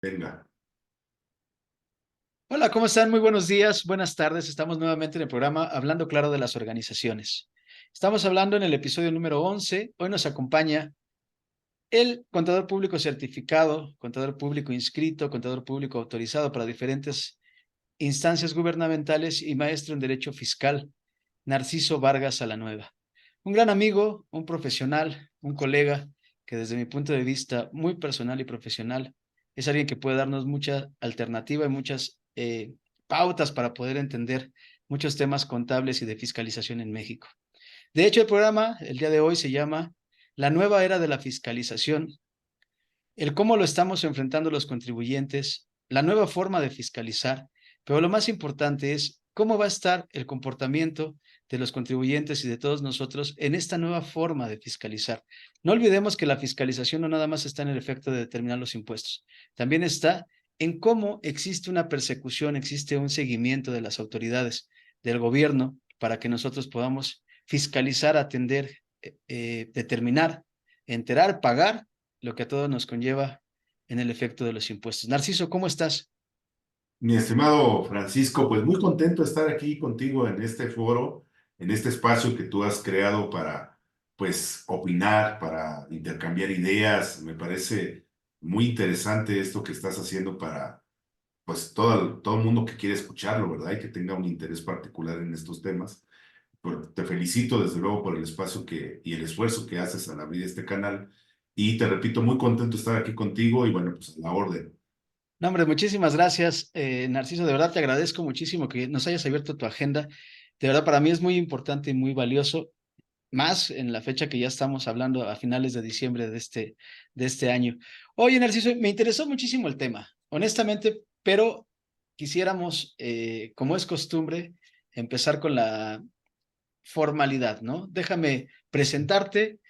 Venga. Hola, ¿cómo están? Muy buenos días, buenas tardes. Estamos nuevamente en el programa Hablando Claro de las Organizaciones. Estamos hablando en el episodio número 11. Hoy nos acompaña el contador público certificado, contador público inscrito, contador público autorizado para diferentes instancias gubernamentales y maestro en Derecho Fiscal, Narciso Vargas Salanueva. Un gran amigo, un profesional, un colega que desde mi punto de vista muy personal y profesional es alguien que puede darnos mucha alternativa y muchas pautas para poder entender muchos temas contables y de fiscalización en México. De hecho, el programa el día de hoy se llama La nueva era de la fiscalización, el cómo lo estamos enfrentando los contribuyentes, la nueva forma de fiscalizar, pero lo más importante es cómo va a estar el comportamiento de los contribuyentes y de todos nosotros en esta nueva forma de fiscalizar. No olvidemos que la fiscalización no nada más está en el efecto de determinar los impuestos, también está en cómo existe una persecución, existe un seguimiento de las autoridades, del gobierno, para que nosotros podamos fiscalizar, atender, determinar, enterar, pagar lo que a todos nos conlleva en el efecto de los impuestos. Narciso, ¿cómo estás? Mi estimado Francisco, pues muy contento de estar aquí contigo en este foro, en este espacio que tú has creado para, pues, opinar, para intercambiar ideas. Me parece muy interesante esto que estás haciendo para, pues, todo el mundo que quiere escucharlo, ¿verdad? Y que tenga un interés particular en estos temas. Te felicito desde luego por el espacio y el esfuerzo que haces al abrir este canal. Y te repito, muy contento de estar aquí contigo y bueno, pues a la orden. No, hombre, muchísimas gracias, Narciso. De verdad te agradezco muchísimo que nos hayas abierto tu agenda. De verdad, para mí es muy importante y muy valioso, más en la fecha que ya estamos hablando a finales de diciembre de este año. Oye, Narciso, me interesó muchísimo el tema, honestamente, pero quisiéramos, como es costumbre, empezar con la formalidad, ¿no? Déjame presentarte.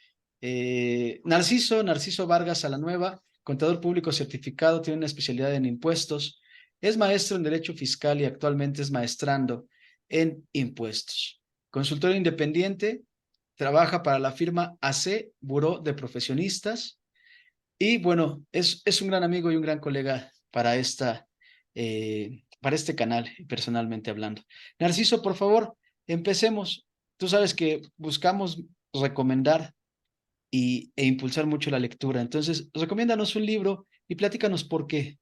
Narciso Vargas Salanueva, contador público certificado, tiene una especialidad en impuestos, es maestro en Derecho Fiscal y actualmente es maestrando en impuestos. Consultor independiente, trabaja para la firma AC, Buró de Profesionistas, y bueno, es un gran amigo y un gran colega para este canal, personalmente hablando. Narciso, por favor, empecemos. Tú sabes que buscamos recomendar e impulsar mucho la lectura. Entonces, recomiéndanos un libro y platícanos por qué.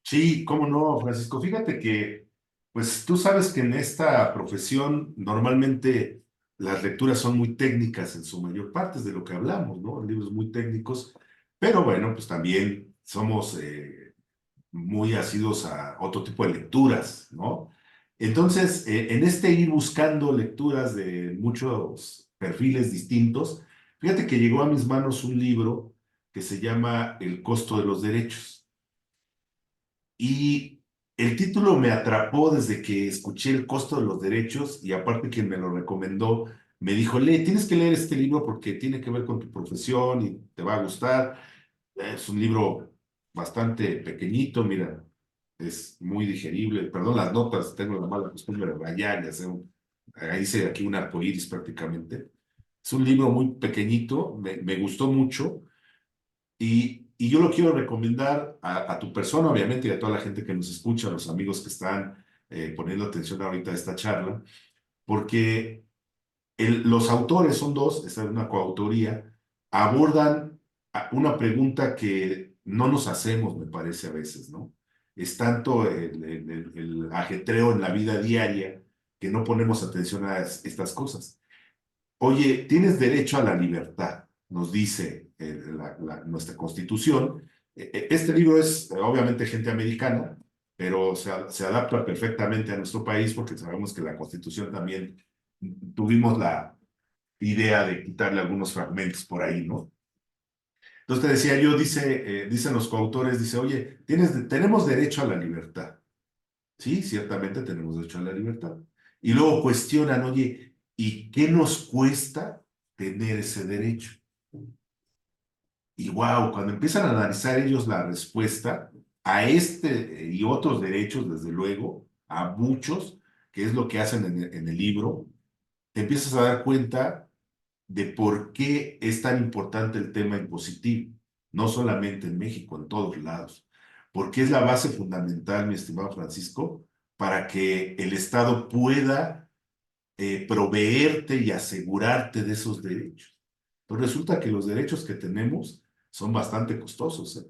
Sí, cómo no, Francisco. Fíjate que, pues tú sabes que en esta profesión normalmente las lecturas son muy técnicas en su mayor parte, es de lo que hablamos, ¿no? Libros muy técnicos, pero bueno, pues también somos muy asidos a otro tipo de lecturas, ¿no? Entonces, en este ir buscando lecturas de muchos perfiles distintos, fíjate que llegó a mis manos un libro que se llama El costo de los derechos. Y el título me atrapó desde que escuché El costo de los derechos y aparte quien me lo recomendó me dijo, lee, tienes que leer este libro porque tiene que ver con tu profesión y te va a gustar. Es un libro bastante pequeñito, mira, es muy digerible. Perdón las notas, tengo la mala costumbre de rayar y hacer ahí dice aquí un arco iris prácticamente. Es un libro muy pequeñito, me gustó mucho. Y yo lo quiero recomendar a tu persona, obviamente, y a toda la gente que nos escucha, a los amigos que están poniendo atención ahorita a esta charla, porque los autores son dos, esta es una coautoría, abordan una pregunta que no nos hacemos, me parece a veces, ¿no? Es tanto el ajetreo en la vida diaria que no ponemos atención a estas cosas. Oye, tienes derecho a la libertad, nos dice nuestra Constitución. Este libro es obviamente gente americana, pero se adapta perfectamente a nuestro país porque sabemos que la Constitución también tuvimos la idea de quitarle algunos fragmentos por ahí, ¿no? Entonces te decía yo, dicen los coautores, dice, oye, tenemos derecho a la libertad. Sí, ciertamente tenemos derecho a la libertad. Y luego cuestionan, oye, ¿y qué nos cuesta tener ese derecho? Y wow, cuando empiezan a analizar ellos la respuesta a este y otros derechos, desde luego, a muchos, que es lo que hacen en el libro, te empiezas a dar cuenta de por qué es tan importante el tema impositivo, no solamente en México, en todos lados. porque es la base fundamental, mi estimado Francisco, para que el Estado pueda proveerte y asegurarte de esos derechos. Pero resulta que los derechos que tenemos son bastante costosos, ¿eh?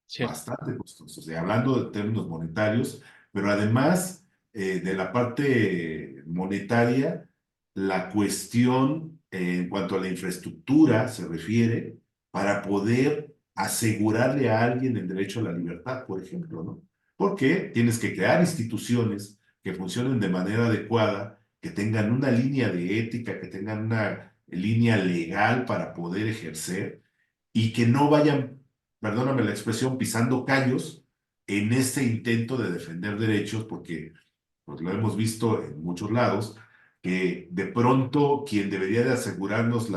Cierto. Bastante costosos, hablando de términos monetarios, pero además de la parte monetaria, la cuestión en cuanto a la infraestructura se refiere para poder asegurarle a alguien el derecho a la libertad, por ejemplo, ¿no? Porque tienes que crear instituciones que funcionen de manera adecuada, que tengan una línea de ética, que tengan una línea legal para poder ejercer y que no vayan, perdóname la expresión, pisando callos en este intento de defender derechos, porque pues lo hemos visto en muchos lados, que de pronto quien debería de asegurarnos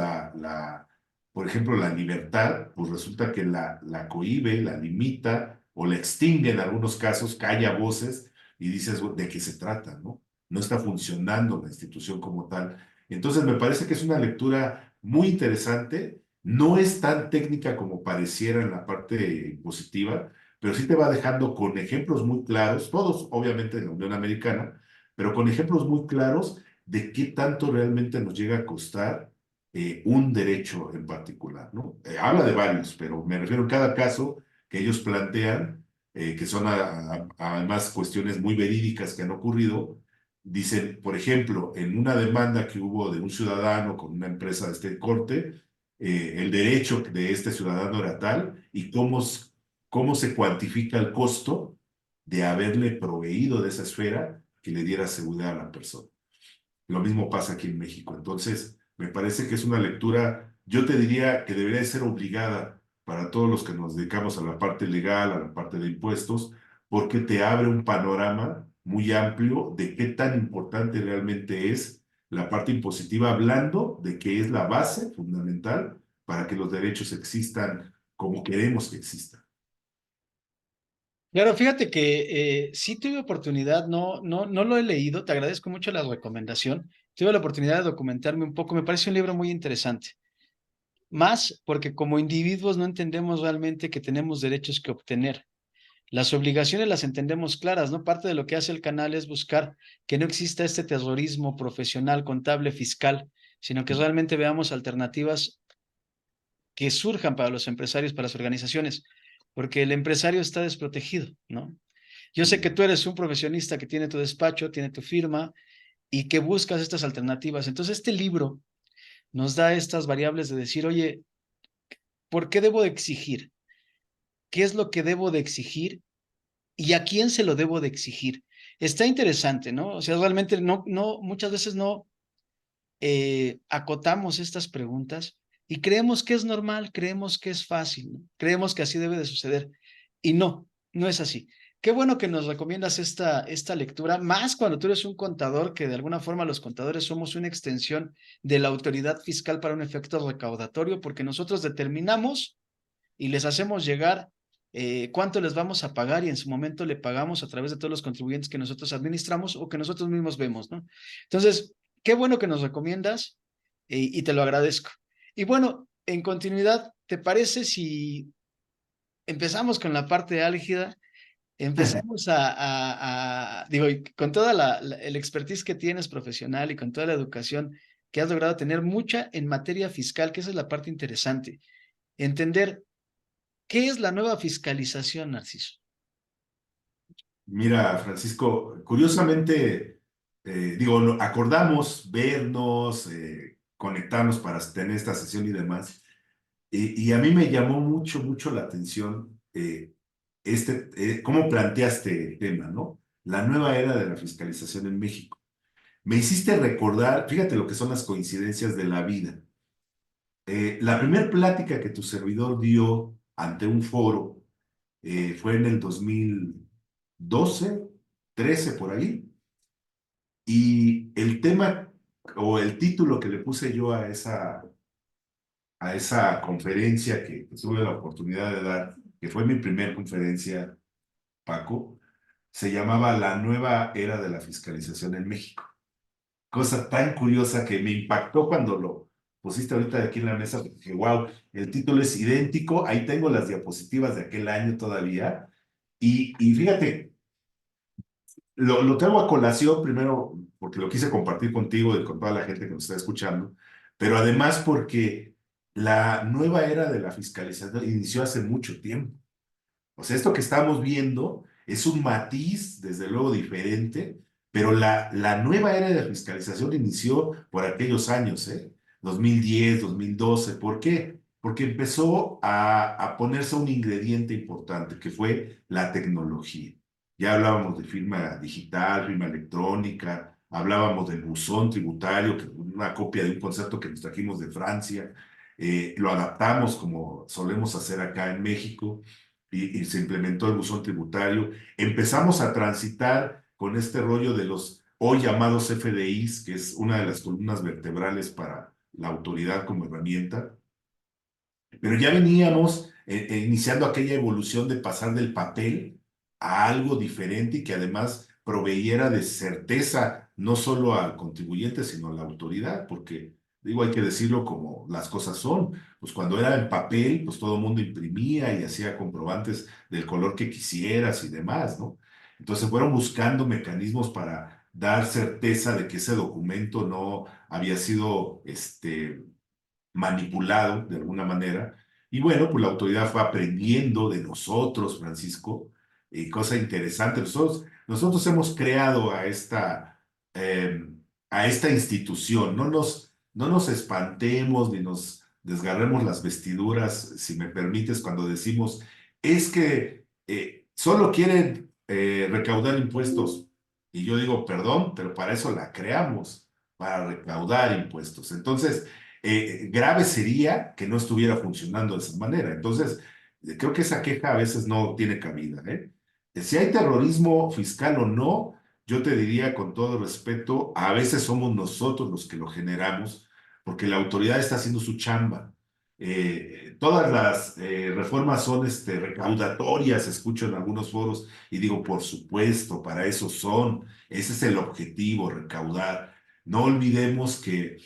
por ejemplo, la libertad, pues resulta que la cohíbe, la limita o la extingue en algunos casos, calla voces y dices, ¿de qué se trata, no? No está funcionando la institución como tal. Entonces, me parece que es una lectura muy interesante. No es tan técnica como pareciera en la parte positiva, pero sí te va dejando con ejemplos muy claros, todos obviamente de la Unión Americana, pero con ejemplos muy claros de qué tanto realmente nos llega a costar un derecho en particular, ¿no? Habla de varios, pero me refiero a cada caso que ellos plantean, que son además cuestiones muy verídicas que han ocurrido. Dicen, por ejemplo, en una demanda que hubo de un ciudadano con una empresa de este corte, el derecho de este ciudadano era tal y cómo se cuantifica el costo de haberle proveído de esa esfera que le diera seguridad a la persona. Lo mismo pasa aquí en México. Entonces, me parece que es una lectura, yo te diría que debería de ser obligada para todos los que nos dedicamos a la parte legal, a la parte de impuestos, porque te abre un panorama muy amplio de qué tan importante realmente es la parte impositiva, hablando de que es la base fundamental para que los derechos existan como queremos que existan. Claro, fíjate que sí tuve oportunidad, no lo he leído, te agradezco mucho la recomendación. Tuve la oportunidad de documentarme un poco, me parece un libro muy interesante. Más porque como individuos no entendemos realmente que tenemos derechos que obtener. Las obligaciones las entendemos claras, ¿no? Parte de lo que hace el canal es buscar que no exista este terrorismo profesional, contable, fiscal, sino que realmente veamos alternativas que surjan para los empresarios, para las organizaciones, porque el empresario está desprotegido, ¿no? Yo sé que tú eres un profesionista que tiene tu despacho, tiene tu firma y que buscas estas alternativas. Entonces, este libro nos da estas variables de decir, oye, ¿por qué debo de exigir? ¿Qué es lo que debo de exigir? ¿Y a quién se lo debo de exigir? Está interesante, ¿no? O sea, realmente muchas veces no acotamos estas preguntas y creemos que es normal, creemos que es fácil, ¿no? Creemos que así debe de suceder. Y no es así. Qué bueno que nos recomiendas esta lectura, más cuando tú eres un contador, que de alguna forma los contadores somos una extensión de la autoridad fiscal para un efecto recaudatorio, porque nosotros determinamos y les hacemos llegar cuánto les vamos a pagar y en su momento le pagamos a través de todos los contribuyentes que nosotros administramos o que nosotros mismos vemos, ¿no? Entonces, qué bueno que nos recomiendas y te lo agradezco. Y bueno, en continuidad, ¿te parece si empezamos con la parte álgida? Empezamos digo, y con toda el expertise que tienes profesional y con toda la educación que has logrado tener mucha en materia fiscal, que esa es la parte interesante. Entender qué es la nueva fiscalización, Narciso. Mira, Francisco, curiosamente, digo, acordamos vernos, conectarnos para tener esta sesión y demás, y a mí me llamó mucho, mucho la atención cómo planteaste el tema, ¿no? La nueva era de la fiscalización en México. Me hiciste recordar, fíjate lo que son las coincidencias de la vida. La primera plática que tu servidor dio ante un foro fue en el 2012, 13 por ahí, y el tema o el título que le puse yo a esa conferencia que tuve la oportunidad de dar, que fue mi primera conferencia, Paco, se llamaba La nueva era de la fiscalización en México. Cosa tan curiosa que me impactó cuando lo pusiste ahorita aquí en la mesa, porque wow, el título es idéntico, ahí tengo las diapositivas de aquel año todavía, Y fíjate, lo traigo a colación primero porque lo quise compartir contigo y con toda la gente que nos está escuchando, pero además porque la nueva era de la fiscalización inició hace mucho tiempo. O sea, esto que estamos viendo es un matiz, desde luego, diferente, pero la nueva era de la fiscalización inició por aquellos años, ¿eh? 2010, 2012. ¿Por qué? Porque empezó a ponerse un ingrediente importante, que fue la tecnología. Ya hablábamos de firma digital, firma electrónica, hablábamos del buzón tributario, que es una copia de un concepto que nos trajimos de Francia, lo adaptamos como solemos hacer acá en México y se implementó el buzón tributario. Empezamos a transitar con este rollo de los hoy llamados FDIs, que es una de las columnas vertebrales para la autoridad como herramienta, pero ya veníamos iniciando aquella evolución de pasar del papel a algo diferente y que además proveyera de certeza no solo al contribuyente, sino a la autoridad, porque digo, hay que decirlo como las cosas son. Pues cuando era en papel, pues todo el mundo imprimía y hacía comprobantes del color que quisieras y demás, ¿no? Entonces fueron buscando mecanismos para dar certeza de que ese documento no había sido manipulado de alguna manera. Y bueno, pues la autoridad fue aprendiendo de nosotros, Francisco, cosa interesante. Nosotros hemos creado eh, a esta institución. No nos espantemos ni nos desgarremos las vestiduras, si me permites, cuando decimos, es que solo quieren recaudar impuestos. Y yo digo, perdón, pero para eso la creamos, para recaudar impuestos. Entonces, grave sería que no estuviera funcionando de esa manera. Entonces, creo que esa queja a veces no tiene cabida, ¿eh? Si hay terrorismo fiscal o no, yo te diría con todo respeto, a veces somos nosotros los que lo generamos, porque la autoridad está haciendo su chamba. Todas las reformas son recaudatorias, escucho en algunos foros y digo, por supuesto, para eso son, ese es el objetivo, recaudar. No olvidemos que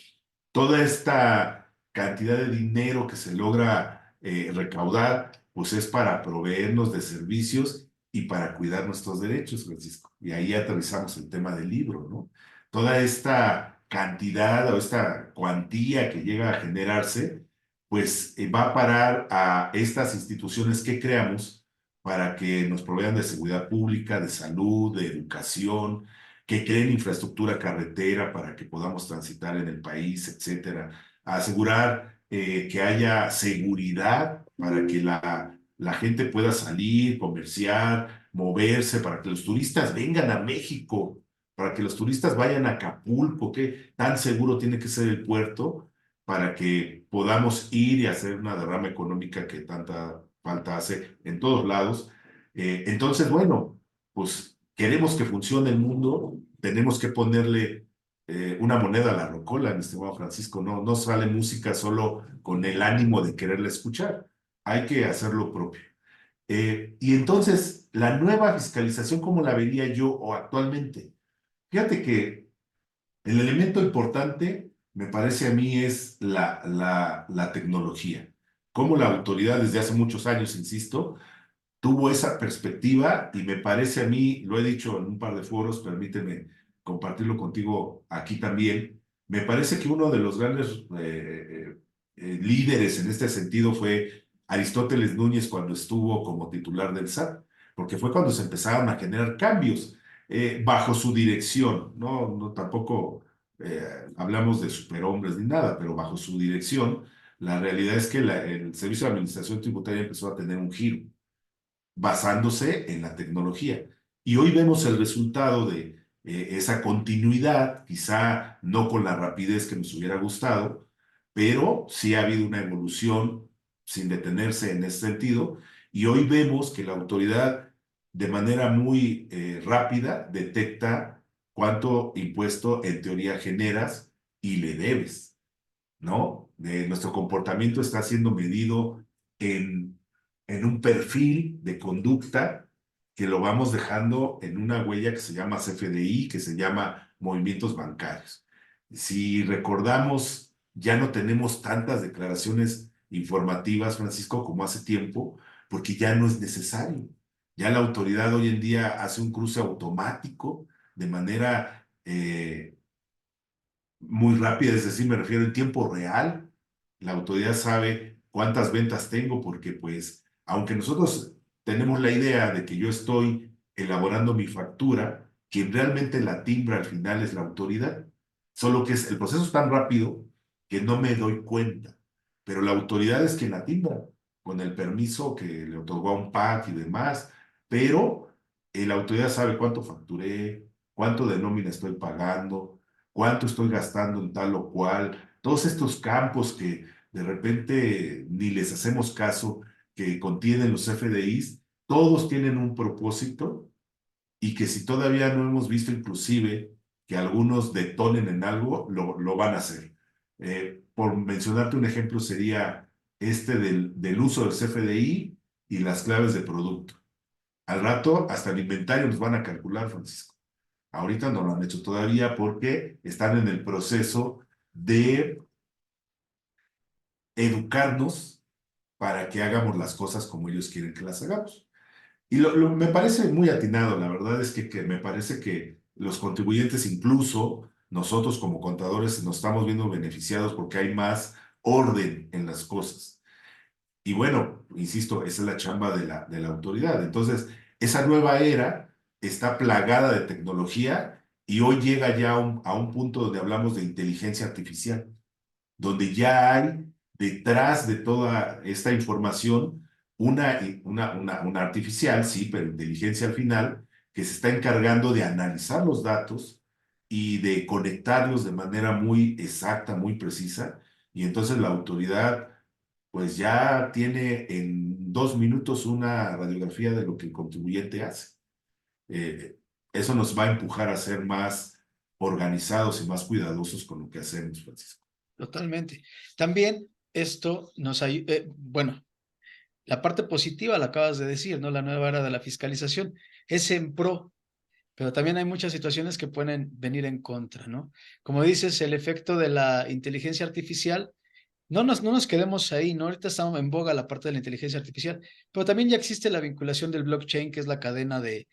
toda esta cantidad de dinero que se logra recaudar, pues es para proveernos de servicios y para cuidar nuestros derechos, Francisco. Y ahí aterrizamos el tema del libro, ¿no? Toda esta cantidad o esta cuantía que llega a generarse, pues va a parar a estas instituciones que creamos para que nos provean de seguridad pública, de salud, de educación, que creen infraestructura carretera para que podamos transitar en el país, etcétera. Asegurar que haya seguridad para que la gente pueda salir, comerciar, moverse, para que los turistas vengan a México, para que los turistas vayan a Acapulco, que tan seguro tiene que ser el puerto para que podamos ir y hacer una derrama económica que tanta falta hace en todos lados. Entonces, bueno, pues queremos que funcione el mundo, tenemos que ponerle una moneda a la rocola, mi estimado Francisco. No sale música solo con el ánimo de quererla escuchar. Hay que hacer lo propio. Y entonces, la nueva fiscalización, ¿cómo la vería yo o actualmente? Fíjate que el elemento importante, me parece a mí, es la tecnología. Cómo la autoridad desde hace muchos años, insisto, tuvo esa perspectiva y me parece a mí, lo he dicho en un par de foros, permíteme compartirlo contigo aquí también, me parece que uno de los grandes líderes en este sentido fue Aristóteles Núñez cuando estuvo como titular del SAT, porque fue cuando se empezaron a generar cambios bajo su dirección, no tampoco hablamos de superhombres ni nada, pero bajo su dirección, la realidad es que el Servicio de Administración Tributaria empezó a tener un giro basándose en la tecnología. Y hoy vemos el resultado de esa continuidad, quizá no con la rapidez que nos hubiera gustado, pero sí ha habido una evolución sin detenerse en ese sentido. Y hoy vemos que la autoridad de manera muy rápida detecta cuánto impuesto en teoría generas y le debes, ¿no? Nuestro comportamiento está siendo medido en, en un perfil de conducta que lo vamos dejando en una huella que se llama CFDI, que se llama movimientos bancarios. Si recordamos, ya no tenemos tantas declaraciones informativas, Francisco, como hace tiempo, porque ya no es necesario. Ya la autoridad hoy en día hace un cruce automático de manera muy rápida, es decir, me refiero en tiempo real. La autoridad sabe cuántas ventas tengo porque pues, aunque nosotros tenemos la idea de que yo estoy elaborando mi factura, quien realmente la timbra al final es la autoridad. Solo que el proceso es tan rápido que no me doy cuenta. Pero la autoridad es quien la timbra, con el permiso que le otorgó a un PAC y demás. Pero la autoridad sabe cuánto facturé, cuánto de nómina estoy pagando, cuánto estoy gastando en tal o cual, todos estos campos que de repente ni les hacemos caso, que contienen los FDIs, todos tienen un propósito y que si todavía no hemos visto inclusive que algunos detonen en algo, lo van a hacer. Por mencionarte un ejemplo sería este del uso del CFDI y las claves de producto. Al rato hasta el inventario nos van a calcular, Francisco. Ahorita no lo han hecho todavía porque están en el proceso de educarnos para que hagamos las cosas como ellos quieren que las hagamos. Y me parece muy atinado, la verdad es que me parece que los contribuyentes, incluso nosotros como contadores, nos estamos viendo beneficiados porque hay más orden en las cosas. Y bueno, insisto, esa es la chamba de la autoridad. Entonces, esa nueva era está plagada de tecnología y hoy llega ya a un punto donde hablamos de inteligencia artificial, donde ya hay detrás de toda esta información una artificial, sí, pero inteligencia al final, que se está encargando de analizar los datos y de conectarlos de manera muy exacta, muy precisa. Y entonces la autoridad pues ya tiene en 2 minutos una radiografía de lo que el contribuyente hace. Eh, Eso nos va a empujar a ser más organizados y más cuidadosos con lo que hacemos, Francisco. Totalmente. También esto nos ayuda, bueno, la parte positiva la acabas de decir, ¿no? La nueva era de la fiscalización es en pro, pero también hay muchas situaciones que pueden venir en contra, ¿no? Como dices, el efecto de la inteligencia artificial, no nos quedemos ahí, ¿no? Ahorita estamos en boga la parte de la inteligencia artificial, pero también ya existe la vinculación del blockchain, que es la cadena de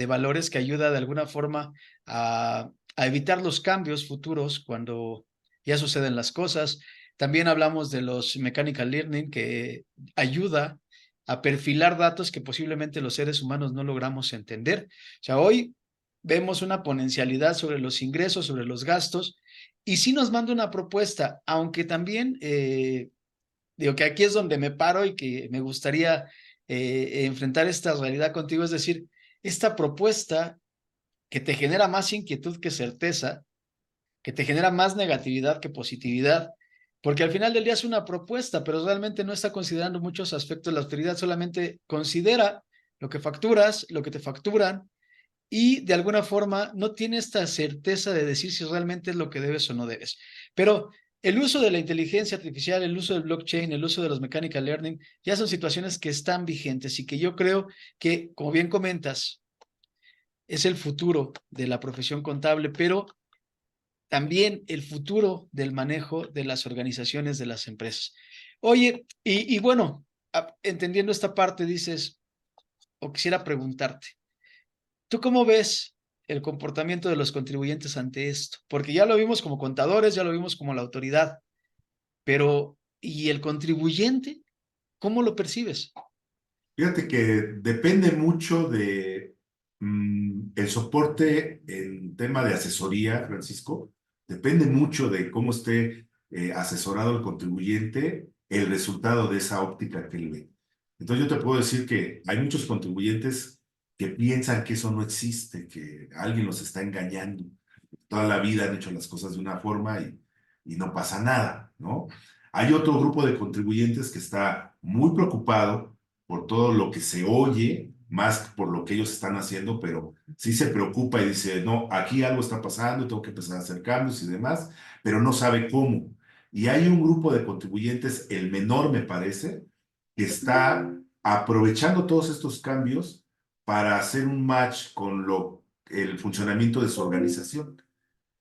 valores que ayuda de alguna forma a evitar los cambios futuros cuando ya suceden las cosas. También hablamos de los mechanical learning, que ayuda a perfilar datos que posiblemente los seres humanos no logramos entender. O sea, hoy vemos una potencialidad sobre los ingresos, sobre los gastos, y sí nos manda una propuesta, aunque también digo que aquí es donde me paro y que me gustaría enfrentar esta realidad contigo, es decir, esta propuesta que te genera más inquietud que certeza, que te genera más negatividad que positividad, porque al final del día es una propuesta, pero realmente no está considerando muchos aspectos. La autoridad solamente considera lo que facturas, lo que te facturan, y de alguna forma no tiene esta certeza de decir si realmente es lo que debes o no debes. Pero el uso de la inteligencia artificial, el uso del blockchain, el uso de los mechanical learning, ya son situaciones que están vigentes y que yo creo que, como bien comentas, es el futuro de la profesión contable, pero también el futuro del manejo de las organizaciones de las empresas. Oye, y bueno, entendiendo esta parte, dices, o quisiera preguntarte, ¿tú cómo ves el comportamiento de los contribuyentes ante esto? Porque ya lo vimos como contadores, ya lo vimos como la autoridad, pero ¿y el contribuyente? ¿Cómo lo percibes? Fíjate que depende mucho de el soporte en tema de asesoría, Francisco. Depende mucho de cómo esté asesorado el contribuyente, el resultado de esa óptica que él ve. Entonces yo te puedo decir que hay muchos contribuyentes que piensan que eso no existe, que alguien los está engañando. Toda la vida han hecho las cosas de una forma y no pasa nada, ¿no? Hay otro grupo de contribuyentes que está muy preocupado por todo lo que se oye, más por lo que ellos están haciendo, pero sí se preocupa y dice, no, aquí algo está pasando, tengo que empezar a hacer cambios y demás, pero no sabe cómo. Y hay un grupo de contribuyentes, el menor me parece, que está aprovechando todos estos cambios para hacer un match con el funcionamiento de su organización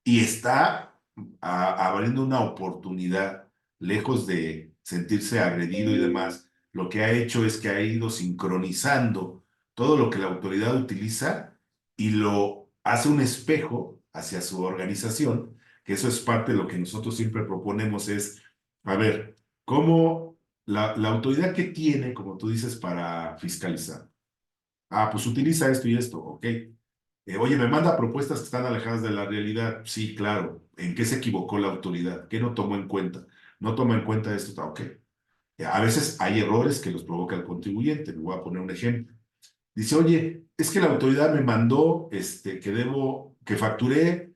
y está abriendo una oportunidad, lejos de sentirse agredido y demás, lo que ha hecho es que ha ido sincronizando todo lo que la autoridad utiliza y lo hace un espejo hacia su organización, que eso es parte de lo que nosotros siempre proponemos es, a ver, ¿cómo la autoridad que tiene, como tú dices, para fiscalizar? Ah, pues utiliza esto y esto, ok. Oye, me manda propuestas que están alejadas de la realidad. Sí, claro. ¿En qué se equivocó la autoridad? ¿Qué no tomó en cuenta? No toma en cuenta esto, ok. A veces hay errores que los provoca el contribuyente. Le voy a poner un ejemplo. Dice, oye, es que la autoridad me mandó que facturé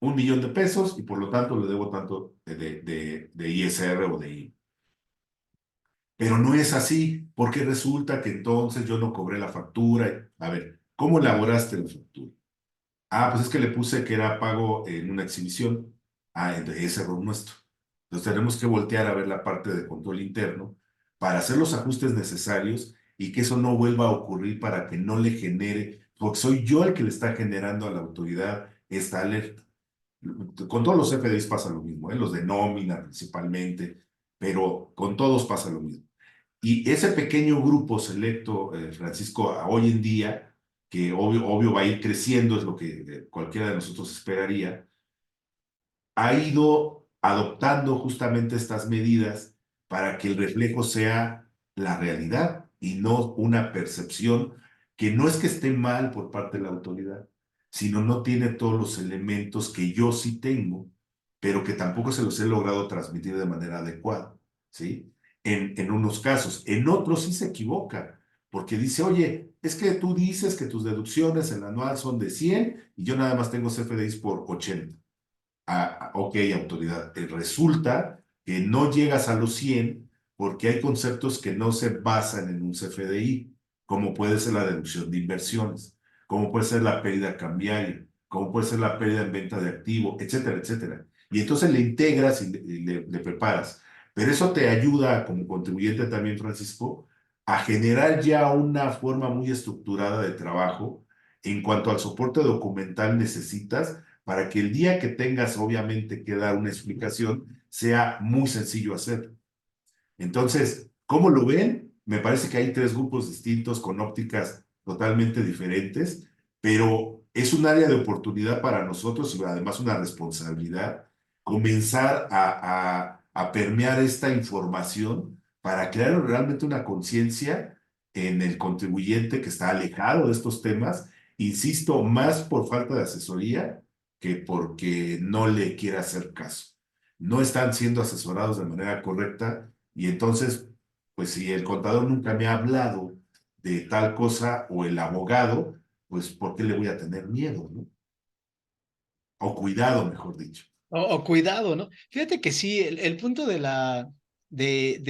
1 millón de pesos y por lo tanto le debo tanto de ISR o de I. Pero no es así, porque resulta que entonces yo no cobré la factura. A ver, ¿cómo elaboraste la factura? Ah, pues es que le puse que era pago en una exhibición. Ah, entonces ese error nuestro. Entonces tenemos que voltear a ver la parte de control interno para hacer los ajustes necesarios y que eso no vuelva a ocurrir para que no le genere, porque soy yo el que le está generando a la autoridad esta alerta. Con todos los FDIs pasa lo mismo, ¿eh? Los de nómina principalmente, pero con todos pasa lo mismo. Y ese pequeño grupo selecto, Francisco, hoy en día, que obvio va a ir creciendo, es lo que cualquiera de nosotros esperaría, ha ido adoptando justamente estas medidas para que el reflejo sea la realidad y no una percepción que no es que esté mal por parte de la autoridad, sino no tiene todos los elementos que yo sí tengo, pero que tampoco se los he logrado transmitir de manera adecuada, ¿sí? En unos casos, en otros sí se equivoca, porque dice, oye, es que tú dices que tus deducciones en la anual son de 100 y yo nada más tengo CFDIs por 80. Ok, autoridad, resulta que no llegas a los 100 porque hay conceptos que no se basan en un CFDI, como puede ser la deducción de inversiones, como puede ser la pérdida cambiaria, como puede ser la pérdida en venta de activo, etcétera, etcétera. Y entonces le integras y le preparas. Pero eso te ayuda como contribuyente también, Francisco, a generar ya una forma muy estructurada de trabajo en cuanto al soporte documental necesitas para que el día que tengas obviamente que dar una explicación sea muy sencillo hacer. Entonces, ¿cómo lo ven? Me parece que hay tres grupos distintos con ópticas totalmente diferentes, pero es un área de oportunidad para nosotros y además una responsabilidad comenzar a permear esta información para crear realmente una conciencia en el contribuyente que está alejado de estos temas, insisto, más por falta de asesoría que porque no le quiera hacer caso. No están siendo asesorados de manera correcta y entonces, pues si el contador nunca me ha hablado de tal cosa o el abogado, pues ¿por qué le voy a tener miedo, no? O cuidado, mejor dicho. O cuidado, ¿no? Fíjate que sí, el punto de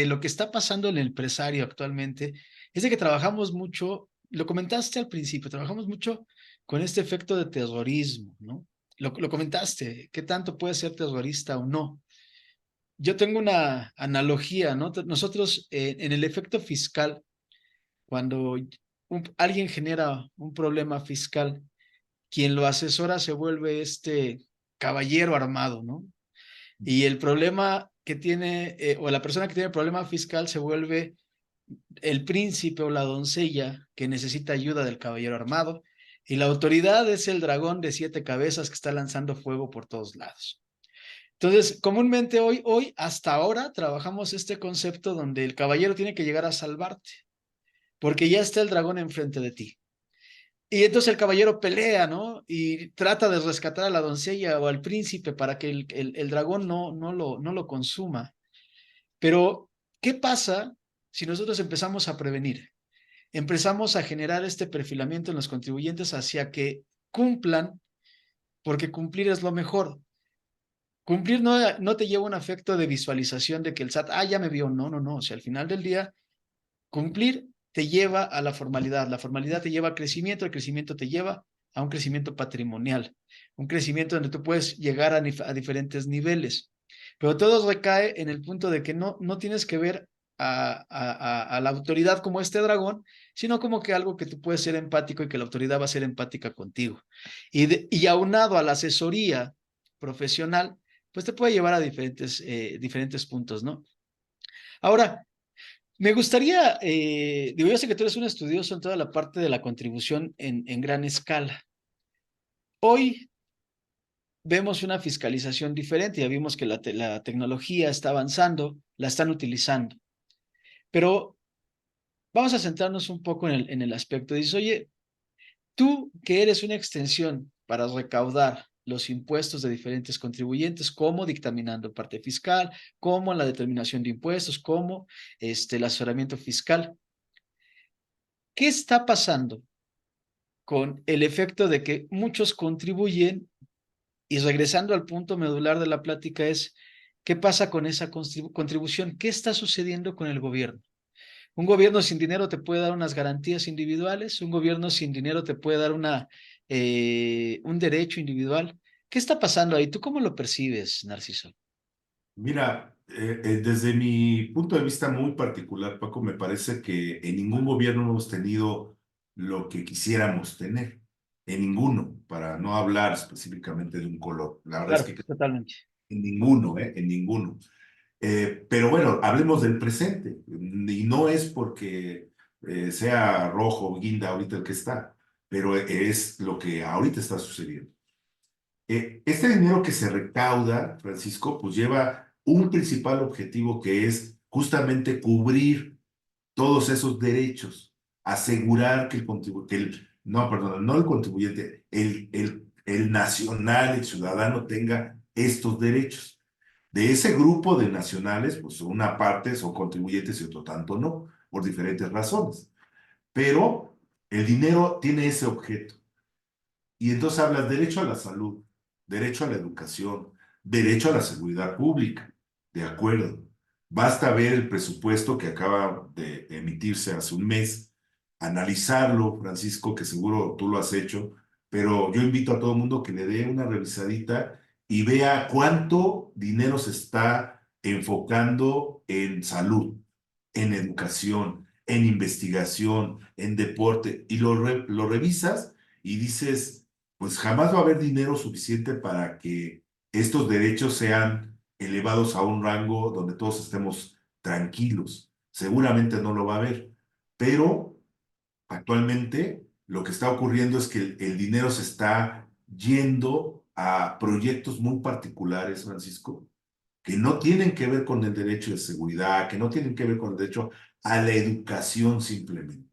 lo que está pasando en el empresario actualmente es de que trabajamos mucho, lo comentaste al principio, trabajamos mucho con este efecto de terrorismo, ¿no? Lo comentaste, ¿qué tanto puede ser terrorista o no? Yo tengo una analogía, ¿no? Nosotros en el efecto fiscal, cuando alguien genera un problema fiscal, quien lo asesora se vuelve este caballero armado, ¿no? Y el problema que tiene, o la persona que tiene el problema fiscal se vuelve el príncipe o la doncella que necesita ayuda del caballero armado. Y la autoridad es el dragón de 7 cabezas que está lanzando fuego por todos lados. Entonces, comúnmente hoy, hasta ahora, trabajamos este concepto donde el caballero tiene que llegar a salvarte, porque ya está el dragón enfrente de ti. Y entonces el caballero pelea, ¿no? Y trata de rescatar a la doncella o al príncipe para que el dragón no lo consuma. Pero, ¿qué pasa si nosotros empezamos a prevenir? Empezamos a generar este perfilamiento en los contribuyentes hacia que cumplan, porque cumplir es lo mejor. Cumplir no te lleva un efecto de visualización de que el SAT, ya me vio. No, no, no. O sea, al final del día, cumplir te lleva a la formalidad te lleva a crecimiento, el crecimiento te lleva a un crecimiento patrimonial, un crecimiento donde tú puedes llegar a diferentes niveles. Pero todo recae en el punto de que no tienes que ver a la autoridad como este dragón, sino como que algo que tú puedes ser empático y que la autoridad va a ser empática contigo. Y aunado a la asesoría profesional, pues te puede llevar a diferentes puntos, ¿no? Ahora, Me gustaría, digo, yo sé que tú eres un estudioso en toda la parte de la contribución en gran escala. Hoy vemos una fiscalización diferente, ya vimos que la tecnología está avanzando, la están utilizando, pero vamos a centrarnos un poco en el aspecto. Dices, oye, tú que eres una extensión para recaudar los impuestos de diferentes contribuyentes, como dictaminando parte fiscal, como la determinación de impuestos, como el asesoramiento fiscal. ¿Qué está pasando con el efecto de que muchos contribuyen? Y regresando al punto medular de la plática es, ¿qué pasa con esa contribución? ¿Qué está sucediendo con el gobierno? Un gobierno sin dinero te puede dar unas garantías individuales, un gobierno sin dinero te puede dar un derecho individual. ¿Qué está pasando ahí? ¿Tú cómo lo percibes, Narciso? Mira, desde mi punto de vista muy particular, Paco, me parece que en ningún gobierno hemos tenido lo que quisiéramos tener. En ninguno, para no hablar específicamente de un color. La verdad es Claro, que totalmente. en ninguno, en ninguno. Pero bueno, hablemos del presente. Y no es porque sea rojo, guinda ahorita el que está, pero es lo que ahorita está sucediendo. Este dinero que se recauda, Francisco, pues lleva un principal objetivo que es justamente cubrir todos esos derechos, asegurar que el contribuyente, no, perdón, no el contribuyente, el nacional, el ciudadano tenga estos derechos. De ese grupo de nacionales, pues una parte son contribuyentes y otro tanto no, por diferentes razones. Pero el dinero tiene ese objeto. Y entonces hablas derecho a la salud, derecho a la educación, derecho a la seguridad pública. De acuerdo. Basta ver el presupuesto que acaba de emitirse hace un mes, analizarlo, Francisco, que seguro tú lo has hecho, pero yo invito a todo el mundo que le dé una revisadita y vea cuánto dinero se está enfocando en salud, en educación, en investigación, en deporte, y lo revisas y dices, pues jamás va a haber dinero suficiente para que estos derechos sean elevados a un rango donde todos estemos tranquilos. Seguramente no lo va a haber, pero actualmente lo que está ocurriendo es que el dinero se está yendo a proyectos muy particulares, Francisco, que no tienen que ver con el derecho de seguridad, que no tienen que ver con el derecho a la educación simplemente.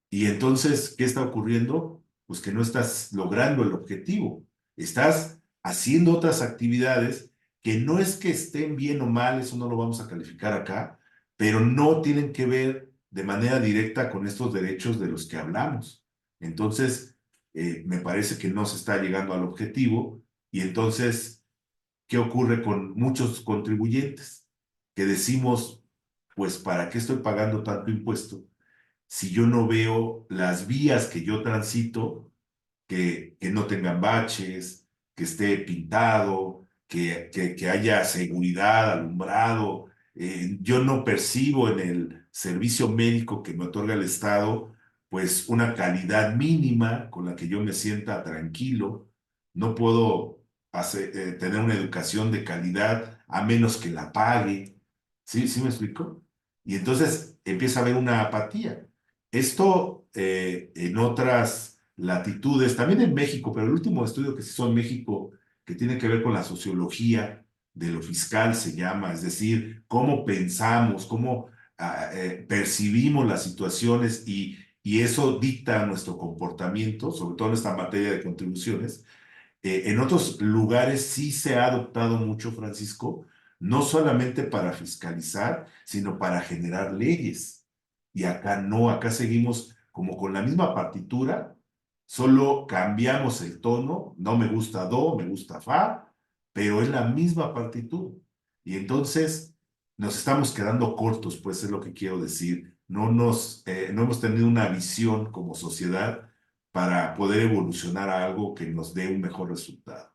Y entonces, ¿qué está ocurriendo? Pues que no estás logrando el objetivo. Estás haciendo otras actividades que no es que estén bien o mal, eso no lo vamos a calificar acá, pero no tienen que ver de manera directa con estos derechos de los que hablamos. Entonces, me parece que no se está llegando al objetivo y entonces, ¿qué ocurre con muchos contribuyentes? Que decimos, pues, ¿para qué estoy pagando tanto impuesto si yo no veo las vías que yo transito, que no tengan baches, que esté pintado, que haya seguridad, alumbrado? Yo no percibo en el servicio médico que me otorga el Estado, pues una calidad mínima con la que yo me sienta tranquilo. No puedo tener una educación de calidad a menos que la pague. ¿Sí? ¿Sí me explico? Y entonces empieza a haber una apatía. Esto en otras latitudes, también en México, pero el último estudio que se hizo en México, que tiene que ver con la sociología de lo fiscal, se llama, es decir, cómo pensamos, cómo percibimos las situaciones y eso dicta nuestro comportamiento, sobre todo en esta materia de contribuciones. En otros lugares sí se ha adoptado mucho, Francisco, no solamente para fiscalizar, sino para generar leyes. Y acá no, acá seguimos como con la misma partitura, solo cambiamos el tono, no me gusta do, me gusta fa, pero es la misma partitura. Y entonces nos estamos quedando cortos, pues es lo que quiero decir. No hemos tenido una visión como sociedad para poder evolucionar a algo que nos dé un mejor resultado.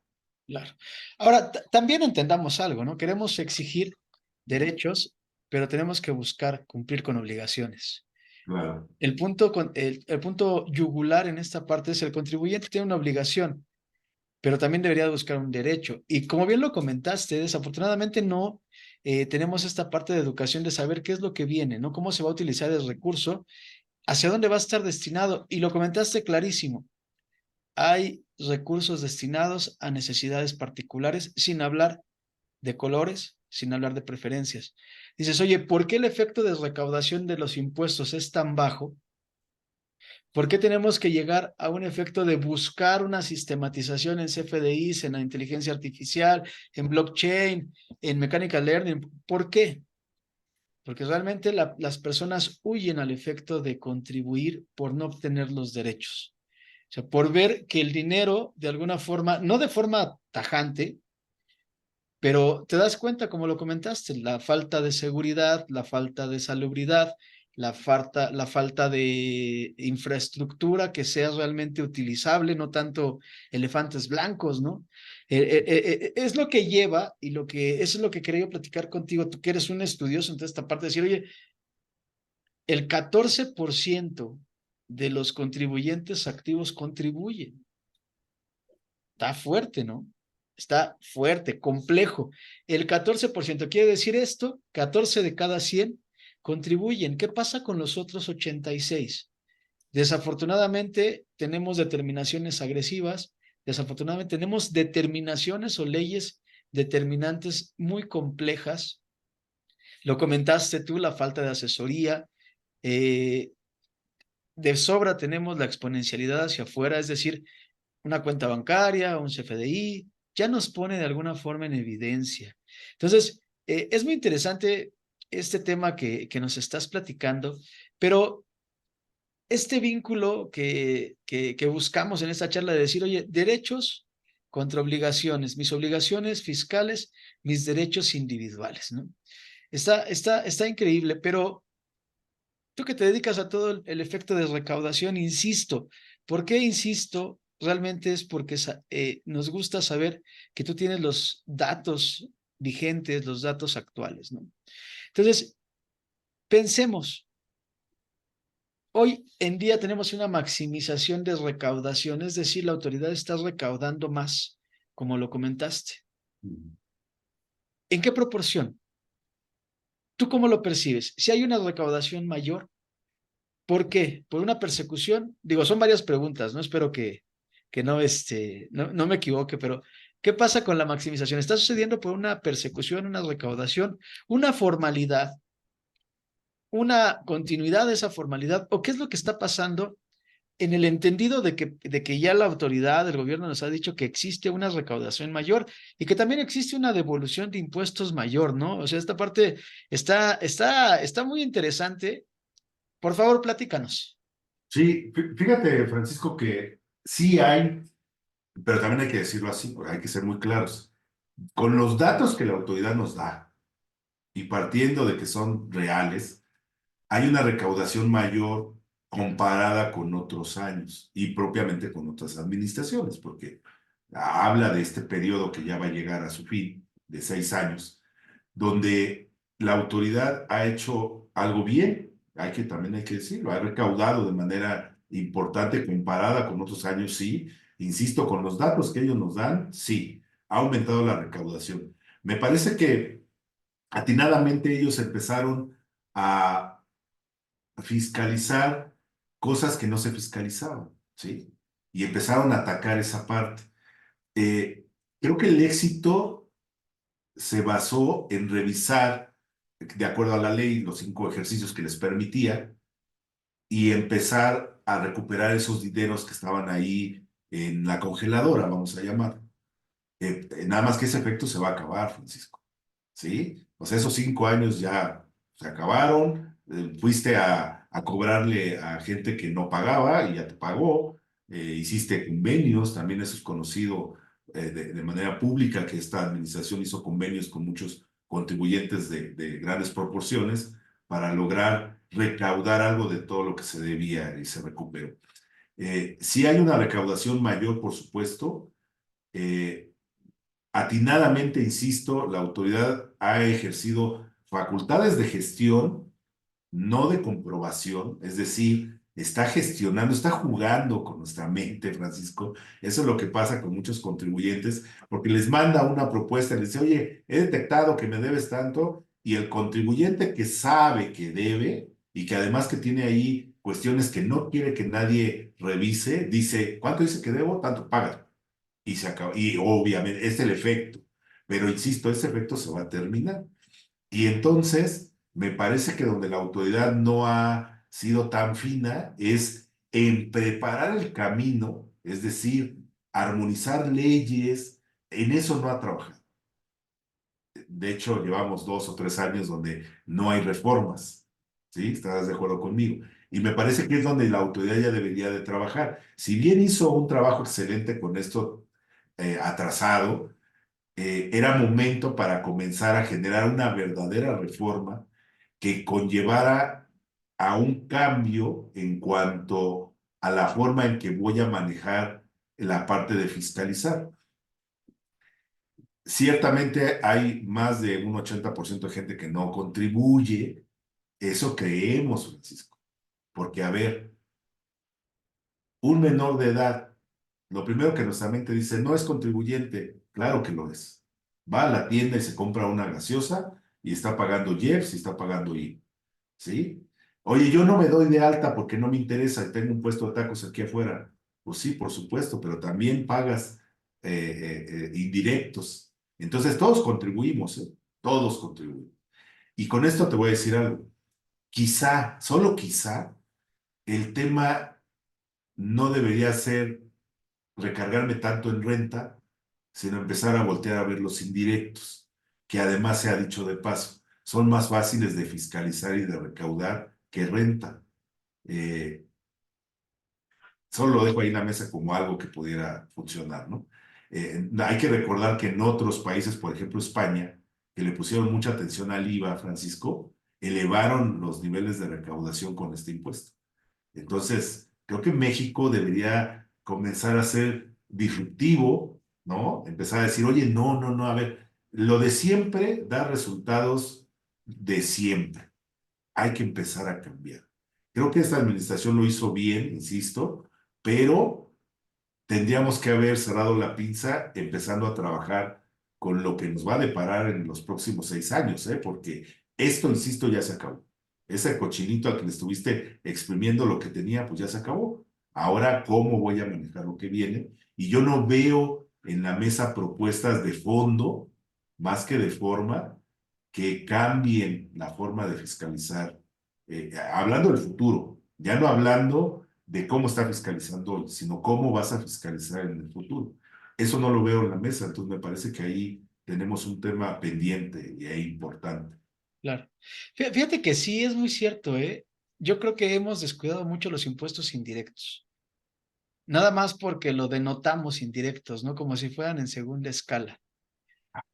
Claro. Ahora, también entendamos algo, ¿no? Queremos exigir derechos, pero tenemos que buscar cumplir con obligaciones. Claro, El punto yugular en esta parte es el contribuyente tiene una obligación, pero también debería buscar un derecho. Y como bien lo comentaste, desafortunadamente no, tenemos esta parte de educación de saber qué es lo que viene, ¿no? Cómo se va a utilizar el recurso, hacia dónde va a estar destinado. Y lo comentaste clarísimo. Hay recursos destinados a necesidades particulares, sin hablar de colores, sin hablar de preferencias. Dices, oye, ¿por qué el efecto de recaudación de los impuestos es tan bajo? ¿Por qué tenemos que llegar a un efecto de buscar una sistematización en CFDIs, en la inteligencia artificial, en blockchain, en mechanical learning? ¿Por qué? Porque realmente las personas huyen al efecto de contribuir por no obtener los derechos. O sea, por ver que el dinero, de alguna forma, no de forma tajante, pero te das cuenta, como lo comentaste, la falta de seguridad, la falta de salubridad, la falta de infraestructura que sea realmente utilizable, no tanto elefantes blancos, ¿no? Es lo que lleva y eso es lo que quería platicar contigo, tú que eres un estudioso en toda esta parte, de decir, oye, el 14% de los contribuyentes activos contribuyen. Está fuerte, ¿no? Está fuerte, complejo. El 14% quiere decir esto, 14 de cada 100 contribuyen. ¿Qué pasa con los otros 86? Desafortunadamente tenemos determinaciones agresivas, desafortunadamente tenemos determinaciones o leyes determinantes muy complejas. Lo comentaste tú, la falta de asesoría. Eh, de sobra tenemos la exponencialidad hacia afuera, es decir, una cuenta bancaria, un CFDI, ya nos pone de alguna forma en evidencia. Entonces, es muy interesante este tema que nos estás platicando, pero este vínculo que buscamos en esta charla de decir, oye, derechos contra obligaciones, mis obligaciones fiscales, mis derechos individuales, ¿no? Está increíble, pero tú que te dedicas a todo el efecto de recaudación, insisto. ¿Por qué insisto? Realmente es porque nos gusta saber que tú tienes los datos vigentes, los datos actuales, ¿no? Entonces, pensemos, hoy en día tenemos una maximización de recaudación, es decir, la autoridad está recaudando más, como lo comentaste. ¿En qué proporción? ¿Tú cómo lo percibes? Si hay una recaudación mayor, ¿por qué? ¿Por una persecución? Digo, son varias preguntas, ¿no? Espero que no, no me equivoque, pero ¿qué pasa con la maximización? ¿Está sucediendo por una persecución, una recaudación, una formalidad, una continuidad de esa formalidad? ¿O qué es lo que está pasando en el entendido de que ya la autoridad, el gobierno nos ha dicho que existe una recaudación mayor y que también existe una devolución de impuestos mayor, ¿no? O sea, esta parte está muy interesante. Por favor, platícanos. Sí, fíjate, Francisco, que sí hay, pero también hay que decirlo así, porque hay que ser muy claros. Con los datos que la autoridad nos da y partiendo de que son reales, hay una recaudación mayor comparada con otros años y propiamente con otras administraciones, porque habla de este periodo que ya va a llegar a su fin, de 6 años, donde la autoridad ha hecho algo bien, también hay que decirlo, ha recaudado de manera importante comparada con otros años, sí. Insisto, con los datos que ellos nos dan, sí, ha aumentado la recaudación. Me parece que atinadamente ellos empezaron a fiscalizar cosas que no se fiscalizaban, ¿sí? Y empezaron a atacar esa parte. Eh, Creo que el éxito se basó en revisar, de acuerdo a la ley, los 5 ejercicios que les permitía y empezar a recuperar esos dineros que estaban ahí en la congeladora, vamos a llamar. Nada más que ese efecto se va a acabar, Francisco. ¿Sí? O sea, esos 5 años ya se acabaron, fuiste a cobrarle a gente que no pagaba y ya te pagó, hiciste convenios, también eso es conocido de manera pública que esta administración hizo convenios con muchos contribuyentes de grandes proporciones para lograr recaudar algo de todo lo que se debía y se recuperó. Si hay una recaudación mayor, por supuesto. eh, Atinadamente, insisto, la autoridad ha ejercido facultades de gestión, no de comprobación, es decir, está gestionando, está jugando con nuestra mente, Francisco. Eso es lo que pasa con muchos contribuyentes, porque les manda una propuesta, les dice, oye, he detectado que me debes tanto, y el contribuyente que sabe que debe y que además que tiene ahí cuestiones que no quiere que nadie revise, dice, ¿cuánto dice que debo? Tanto, paga. Y se acaba. Y obviamente es el efecto, pero insisto, ese efecto se va a terminar. Y entonces, me parece que donde la autoridad no ha sido tan fina es en preparar el camino, es decir, armonizar leyes, en eso no ha trabajado. De hecho, llevamos 2 o 3 años donde no hay reformas, ¿sí? ¿Estás de acuerdo conmigo? Y me parece que es donde la autoridad ya debería de trabajar. Si bien hizo un trabajo excelente con esto atrasado, era momento para comenzar a generar una verdadera reforma que conllevara a un cambio en cuanto a la forma en que voy a manejar la parte de fiscalizar. Ciertamente hay más de un 80% de gente que no contribuye, eso creemos, Francisco, porque a ver, un menor de edad, lo primero que nuestra mente dice, no es contribuyente, claro que lo es. Va a la tienda y se compra una gaseosa y está pagando IEPS y está pagando IVA, ¿sí? Oye, yo no me doy de alta porque no me interesa y tengo un puesto de tacos aquí afuera. Pues sí, por supuesto, pero también pagas indirectos. Entonces todos contribuimos, ¿eh? Todos contribuimos. Y con esto te voy a decir algo. Quizá, solo quizá, el tema no debería ser recargarme tanto en renta, sino empezar a voltear a ver los indirectos, que además se ha dicho de paso, son más fáciles de fiscalizar y de recaudar que renta. Eh, Solo lo dejo ahí en la mesa como algo que pudiera funcionar, ¿no? Hay que recordar que en otros países, por ejemplo España, que le pusieron mucha atención al IVA, Francisco, elevaron los niveles de recaudación con este impuesto. Entonces, creo que México debería comenzar a ser disruptivo, ¿no? Empezar a decir, oye, no, no, no, a ver, lo de siempre da resultados de siempre. Hay que empezar a cambiar. Creo que esta administración lo hizo bien, insisto, pero tendríamos que haber cerrado la pinza empezando a trabajar con lo que nos va a deparar en los próximos 6 años, ¿eh? Porque esto, insisto, ya se acabó. Ese cochinito al que le estuviste exprimiendo lo que tenía, pues ya se acabó. Ahora, ¿cómo voy a manejar lo que viene? Y yo no veo en la mesa propuestas de fondo, más que de forma, que cambien la forma de fiscalizar. Hablando del futuro, ya no hablando de cómo está fiscalizando hoy, sino cómo vas a fiscalizar en el futuro. Eso no lo veo en la mesa, entonces me parece que ahí tenemos un tema pendiente e importante. Claro. Fíjate que sí, es muy cierto, ¿eh? Yo creo que hemos descuidado mucho los impuestos indirectos. Nada más porque lo denotamos indirectos, ¿no? Como si fueran en segunda escala.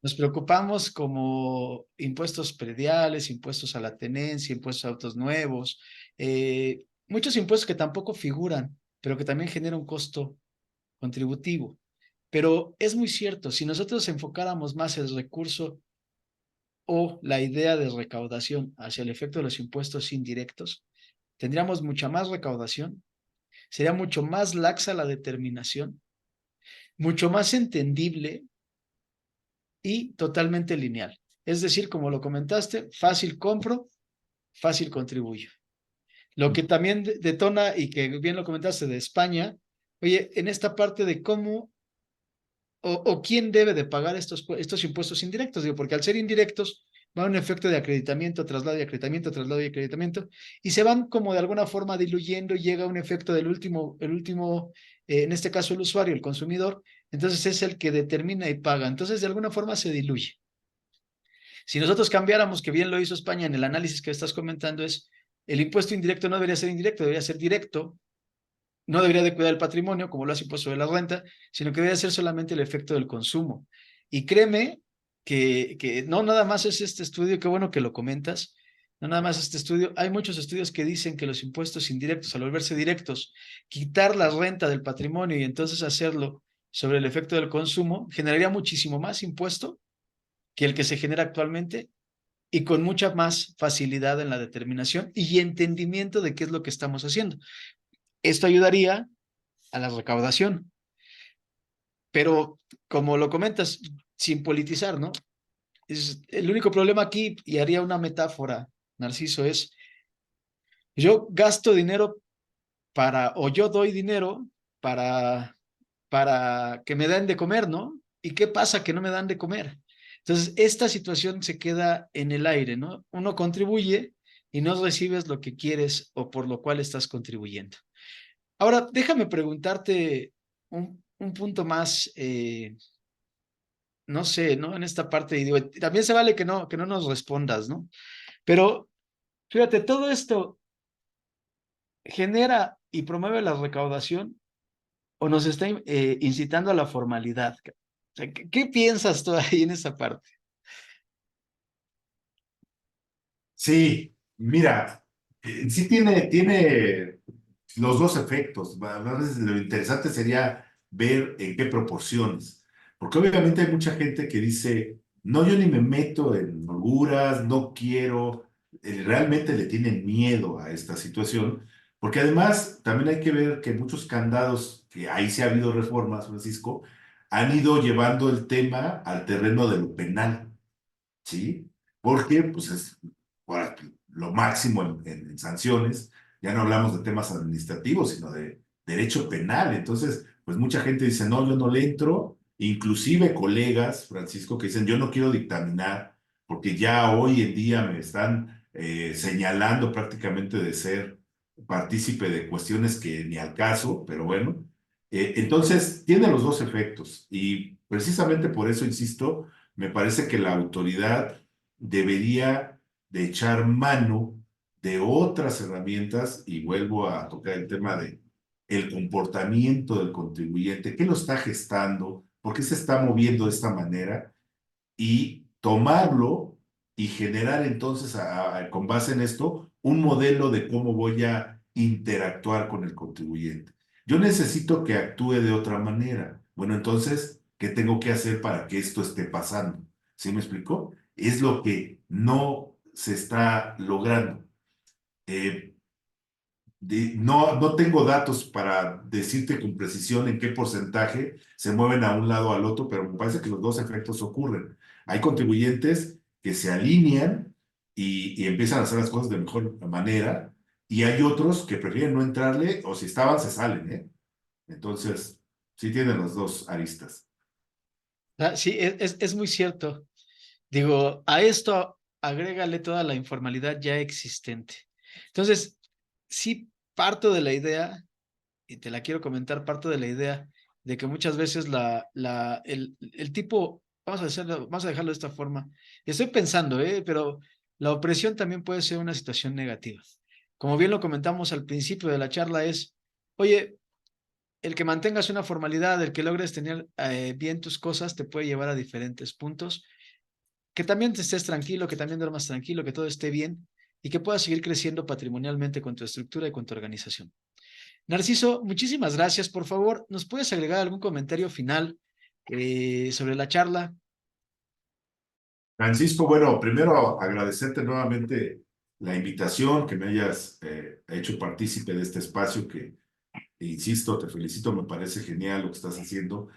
Nos preocupamos como impuestos prediales, impuestos a la tenencia, impuestos a autos nuevos, muchos impuestos que tampoco figuran, pero que también generan un costo contributivo. Pero es muy cierto, si nosotros enfocáramos más el recurso o la idea de recaudación hacia el efecto de los impuestos indirectos, tendríamos mucha más recaudación, sería mucho más laxa la determinación, mucho más entendible y totalmente lineal. Es decir, como lo comentaste, fácil compro, fácil contribuyo. Lo que también detona, y que bien lo comentaste de España, oye, en esta parte de cómo o quién debe de pagar estos impuestos indirectos, digo, porque al ser indirectos va un efecto de acreditamiento, traslado y acreditamiento, traslado y acreditamiento, y se van como de alguna forma diluyendo y llega un efecto del último, en este caso el usuario, el consumidor, entonces es el que determina y paga, entonces de alguna forma se diluye. Si nosotros cambiáramos, que bien lo hizo España en el análisis que estás comentando, es el impuesto indirecto no debería ser indirecto, debería ser directo, no debería de cuidar el patrimonio, como lo hace impuesto de la renta, sino que debería ser solamente el efecto del consumo. Y créeme que no nada más es este estudio, qué bueno que lo comentas, no nada más este estudio, hay muchos estudios que dicen que los impuestos indirectos, al volverse directos, quitar la renta del patrimonio y entonces hacerlo sobre el efecto del consumo, generaría muchísimo más impuesto que el que se genera actualmente y con mucha más facilidad en la determinación y entendimiento de qué es lo que estamos haciendo. Esto ayudaría a la recaudación, pero como lo comentas, sin politizar, ¿no? El único problema aquí, y haría una metáfora, Narciso, es yo gasto dinero o yo doy dinero para, para que me den de comer, ¿no? ¿Y qué pasa que no me dan de comer? Entonces, esta situación se queda en el aire, ¿no? Uno contribuye y no recibes lo que quieres o por lo cual estás contribuyendo. Ahora, déjame preguntarte un punto más, no sé, ¿no? En esta parte, y digo, también se vale que no nos respondas, ¿no? Pero fíjate, todo esto genera y promueve la recaudación o nos está incitando a la formalidad. O sea, ¿qué piensas tú ahí en esa parte? Sí, mira, sí tiene los dos efectos. A veces lo interesante sería ver en qué proporciones. Porque obviamente hay mucha gente que dice, no, yo ni me meto en holguras, no quiero, realmente le tienen miedo a esta situación. Porque además también hay que ver que muchos candados, que ahí sí ha habido reformas, Francisco, han ido llevando el tema al terreno de lo penal. ¿Sí? Porque pues es bueno, lo máximo en sanciones, ya no hablamos de temas administrativos, sino de derecho penal. Entonces, pues mucha gente dice, no, yo no le entro, inclusive colegas, Francisco, que dicen, yo no quiero dictaminar, porque ya hoy en día me están señalando prácticamente de ser partícipe de cuestiones que ni al caso, pero bueno. Entonces, tiene los dos efectos y precisamente por eso insisto, me parece que la autoridad debería de echar mano de otras herramientas y vuelvo a tocar el tema de el comportamiento del contribuyente, qué lo está gestando, por qué se está moviendo de esta manera y tomarlo y generar entonces con base en esto un modelo de cómo voy a interactuar con el contribuyente. Yo necesito que actúe de otra manera. Bueno, entonces, ¿qué tengo que hacer para que esto esté pasando? ¿Sí me explicó? Es lo que no se está logrando. Eh, no tengo datos para decirte con precisión en qué porcentaje se mueven a un lado o al otro, pero me parece que los dos efectos ocurren. Hay contribuyentes que se alinean y empiezan a hacer las cosas de mejor manera, y hay otros que prefieren no entrarle o si estaban se salen, ¿eh? Entonces, sí tienen los dos aristas. Ah, sí, es muy cierto. Digo, a esto agrégale toda la informalidad ya existente. Entonces, sí parto de la idea, y te la quiero comentar, parto de la idea de que muchas veces el tipo, vamos a dejarlo de esta forma. Estoy pensando, pero la opresión también puede ser una situación negativa. Como bien lo comentamos al principio de la charla, es, oye, el que mantengas una formalidad, el que logres tener bien tus cosas, te puede llevar a diferentes puntos. Que también te estés tranquilo, que también duermas tranquilo, que todo esté bien y que puedas seguir creciendo patrimonialmente con tu estructura y con tu organización. Narciso, muchísimas gracias. Por favor, ¿nos puedes agregar algún comentario final sobre la charla? Francisco, bueno, primero agradecerte nuevamente la invitación, que me hayas hecho partícipe de este espacio que insisto, te felicito, me parece genial lo que estás haciendo.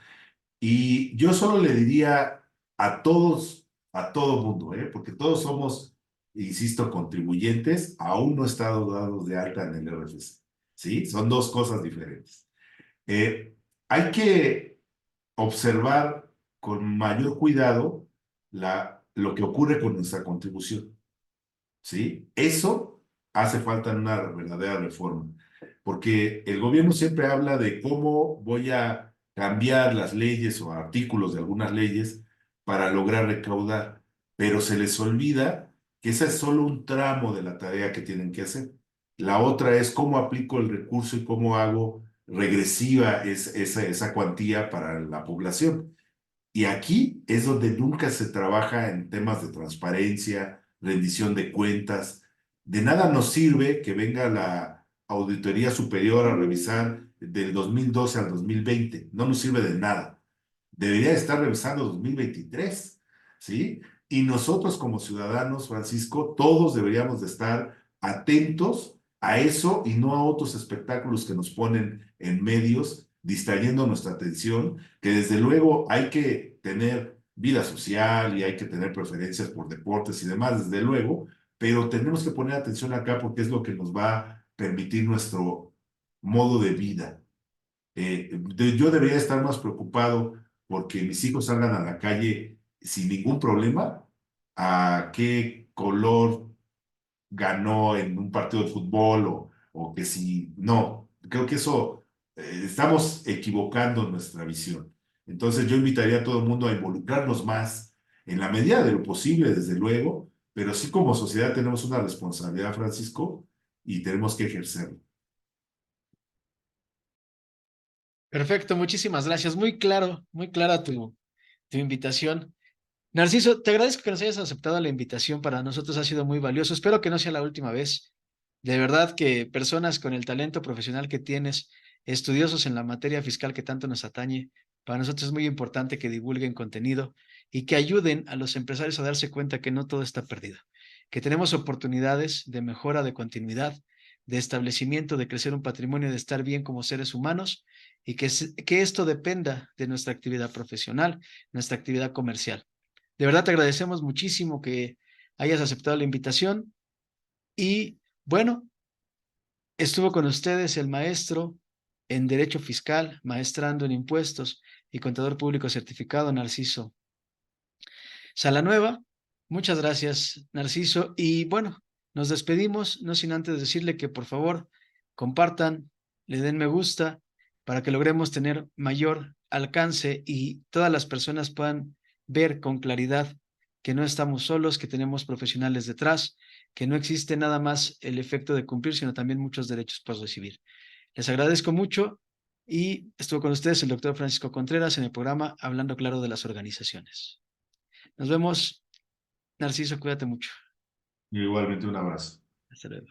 Y yo solo le diría a todos, a todo mundo, porque todos somos, insisto, contribuyentes, aún no estado dados de alta en el RFC. ¿Sí? Son dos cosas diferentes. Eh, Hay que observar con mayor cuidado lo que ocurre con nuestra contribución. ¿Sí? Eso hace falta en una verdadera reforma, porque el gobierno siempre habla de cómo voy a cambiar las leyes o artículos de algunas leyes para lograr recaudar, pero se les olvida que ese es solo un tramo de la tarea que tienen que hacer. La otra es cómo aplico el recurso y cómo hago regresiva esa cuantía para la población. Y aquí es donde nunca se trabaja en temas de transparencia, rendición de cuentas. De nada nos sirve que venga la Auditoría Superior a revisar del 2012 al 2020. No nos sirve de nada. Debería estar revisando 2023, ¿sí? Y nosotros como ciudadanos, Francisco, todos deberíamos de estar atentos a eso y no a otros espectáculos que nos ponen en medios, distrayendo nuestra atención, que desde luego hay que tener vida social y hay que tener preferencias por deportes y demás, desde luego, pero tenemos que poner atención acá porque es lo que nos va a permitir nuestro modo de vida. Yo debería estar más preocupado porque mis hijos salgan a la calle sin ningún problema a qué color ganó en un partido de fútbol o que si no. Creo que eso estamos equivocando nuestra visión. Entonces yo invitaría a todo el mundo a involucrarnos más en la medida de lo posible, desde luego, pero sí como sociedad tenemos una responsabilidad, Francisco, y tenemos que ejercerla. Perfecto, muchísimas gracias. Muy clara tu invitación. Narciso, te agradezco que nos hayas aceptado la invitación. Para nosotros ha sido muy valioso. Espero que no sea la última vez. De verdad que personas con el talento profesional que tienes, estudiosos en la materia fiscal que tanto nos atañe, para nosotros es muy importante que divulguen contenido y que ayuden a los empresarios a darse cuenta que no todo está perdido, que tenemos oportunidades de mejora, de continuidad, de establecimiento, de crecer un patrimonio, de estar bien como seres humanos y que esto dependa de nuestra actividad profesional, nuestra actividad comercial. De verdad te agradecemos muchísimo que hayas aceptado la invitación y bueno, estuvo con ustedes el maestro en Derecho Fiscal, maestrando en Impuestos y contador público certificado, Narciso Salanueva. Muchas gracias, Narciso. Y bueno, nos despedimos, no sin antes decirle que por favor compartan, le den me gusta para que logremos tener mayor alcance y todas las personas puedan ver con claridad que no estamos solos, que tenemos profesionales detrás, que no existe nada más el efecto de cumplir, sino también muchos derechos por recibir. Les agradezco mucho y estuvo con ustedes el doctor Francisco Contreras en el programa Hablando Claro de las Organizaciones. Nos vemos. Narciso, cuídate mucho. Igualmente un abrazo. Hasta luego.